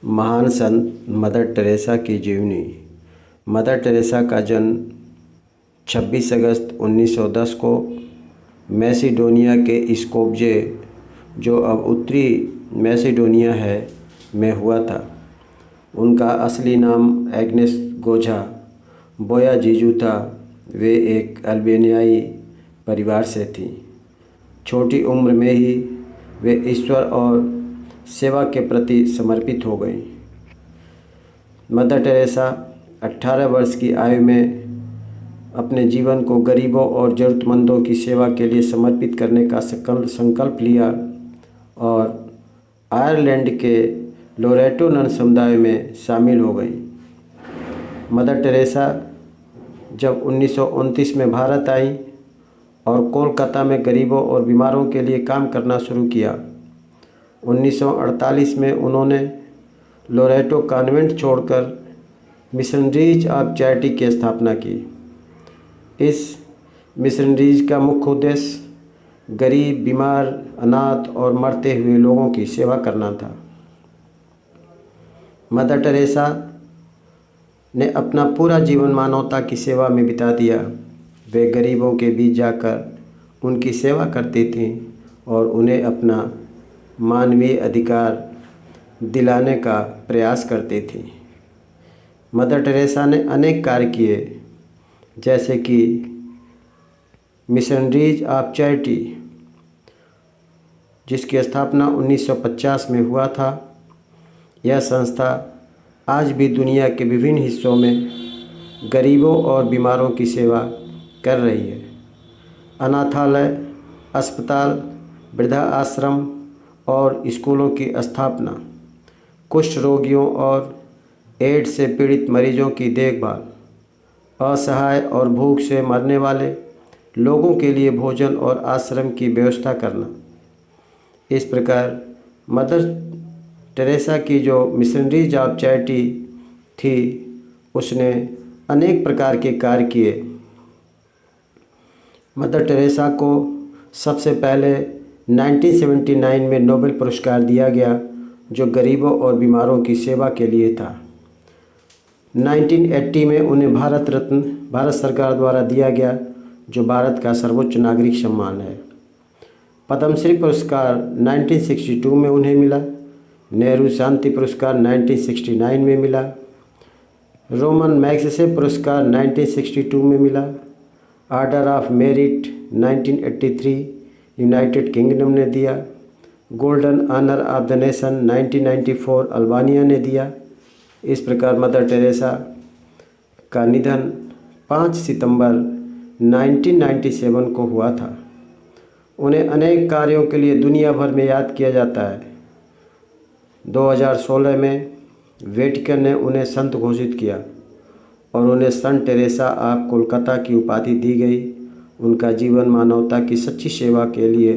महान संत mother Teresa की जीवनी। मदर टेरेसा का जन्म 26 अगस्त 1910 को मैसिडोनिया के स्कोप्जे, जो अब उत्तरी मैसिडोनिया है, में हुआ था। उनका असली नाम एग्नेस गोजा बोया जीजू था। वे एक अल्बानियाई परिवार से थीं। छोटी उम्र में ही वे ईश्वर और सेवा के प्रति समर्पित हो गईं। मदर टेरेसा 18 वर्ष की आयु में अपने जीवन को गरीबों और ज़रूरतमंदों की सेवा के लिए समर्पित करने का संकल्प लिया और आयरलैंड के लोरेटो नन समुदाय में शामिल हो गई। मदर टेरेसा जब 1929 में भारत आई और कोलकाता में गरीबों और बीमारों के लिए काम करना शुरू किया। 1948 में उन्होंने लोरेटो कॉन्वेंट छोड़कर मिशनरीज ऑफ चैरिटी की स्थापना की। इस मिशनरीज का मुख्य उद्देश्य गरीब, बीमार, अनाथ और मरते हुए लोगों की सेवा करना था। मदर टेरेसा ने अपना पूरा जीवन मानवता की सेवा में बिता दिया। वे गरीबों के बीच जाकर उनकी सेवा करती थीं और उन्हें अपना मानवीय अधिकार दिलाने का प्रयास करती थीं। मदर टेरेसा ने अनेक कार्य किए, जैसे कि मिशनरीज ऑफ चैरिटी, जिसकी स्थापना 1950 में हुआ था। यह संस्था आज भी दुनिया के विभिन्न हिस्सों में गरीबों और बीमारों की सेवा कर रही है। अनाथालय, अस्पताल, वृद्धा आश्रम और स्कूलों की स्थापना, कुष्ठ रोगियों और एड्स से पीड़ित मरीजों की देखभाल, असहाय और भूख से मरने वाले लोगों के लिए भोजन और आश्रम की व्यवस्था करना। इस प्रकार मदर टेरेसा की जो मिशनरीज ऑफ चैरिटी थी, उसने अनेक प्रकार के कार्य किए। मदर टेरेसा को सबसे पहले 1979 में नोबेल पुरस्कार दिया गया, जो गरीबों और बीमारों की सेवा के लिए था। 1980 में उन्हें भारत रत्न भारत सरकार द्वारा दिया गया, जो भारत का सर्वोच्च नागरिक सम्मान है। पद्मश्री पुरस्कार 1962 में उन्हें मिला। नेहरू शांति पुरस्कार 1969 में मिला। रोमन मैग्सेसे पुरस्कार 1962 में मिला। Order of merit 1983 United Kingdom ने दिया। Golden honour of the nation 1994 Albania ने दिया। इस प्रकार मदर टेरेसा का निधन 5 सितंबर 1997 को हुआ था। उन्हें अनेक कार्यों के लिए दुनिया भर में याद किया जाता है। 2016 में वेटिकन ने उन्हें संत घोषित किया और उन्हें संत टेरेसा ऑफ कोलकाता की उपाधि दी गई। उनका जीवन मानवता की सच्ची सेवा के लिए